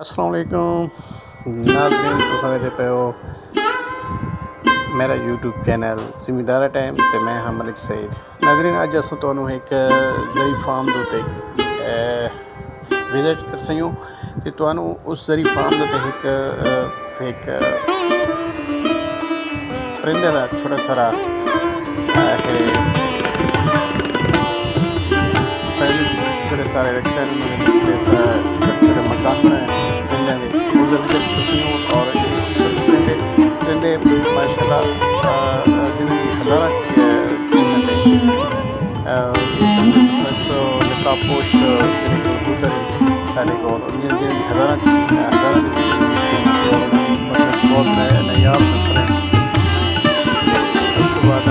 अस्सलाम वालेकुम नाज़रीन, तुसीं वेखदे पे हो मेरा यूट्यूब चैनल ज़मींदारा टाइम ते मैं हाँ मलिक सईद। नाज़रीन, अज अस तुहानूं एक ज़री फार्म दे उत्ते विजिट करसे हूँ ते तुहानूं उस ज़री फार्म दे उत्ते एक परिंदे दा छोटा सारा छोटे सारे छोटे मकान बनाए और परिंदे माशाल्लाह जिनकी हज़ारा नकाब पोश कबूतर साढ़े को हज़ारा बहुत नायाब नस्ल है। उसके बाद